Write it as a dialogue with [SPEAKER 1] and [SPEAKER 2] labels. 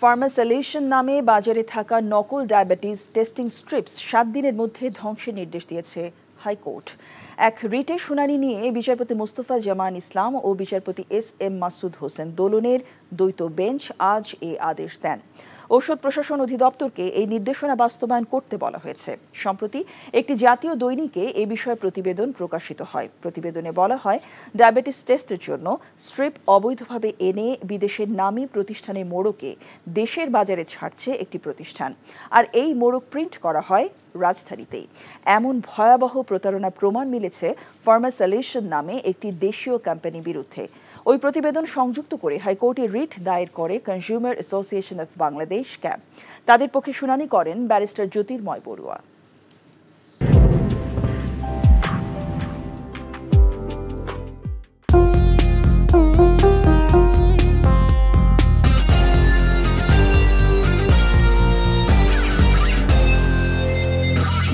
[SPEAKER 1] ফার্মাসলিউশন নামে বাজারে থাকা নকল ডায়াবেটিস টেস্টিং স্ট্রিপস 7 দিনের মধ্যে ধ্বংসের নির্দেশ দিয়েছে হাইকোর্ট। এক রিটে শুনানি নিয়ে বিচারপতি মোস্তফা জামান ইসলাম ও বিচারপতি এস.এম. মাসুদ হোসেন দোলনের দ্বৈত বেঞ্চ আজ এই আদেশ দেন। ঔষধ প্রশাসন অধিদপ্তরকে এই নির্দেশনা বাস্তবায়ন করতে বলা হয়েছে। সম্প্রতি একটি জাতীয় দৈনিকে এ বিষয়ে প্রতিবেদন প্রকাশিত হয়। প্রতিবেদনে বলা হয়, ডায়াবেটিস টেস্টের জন্য স্ট্রিপ অবৈধভাবে এনে বিদেশের নামী প্রতিষ্ঠানের মোড়কে দেশের বাজারে ছাড়ছে একটি প্রতিষ্ঠান, আর এই মোড়ক প্রিন্ট করা হয় রাজধানীতেই। এমন ভয়াবহ প্রতারণার প্রমাণ মিলেছে ফার্মাসলিউশন নামে একটি দেশীয় কোম্পানির বিরুদ্ধে। ওই প্রতিবেদন সংযুক্ত করে হাইকোর্টে রিট দায়ের করে consumer association of Bangladesh cab. তাদের পক্ষে শুনানি করেন ব্যারিস্টার জ্যোতির্ময় বড়ুয়া।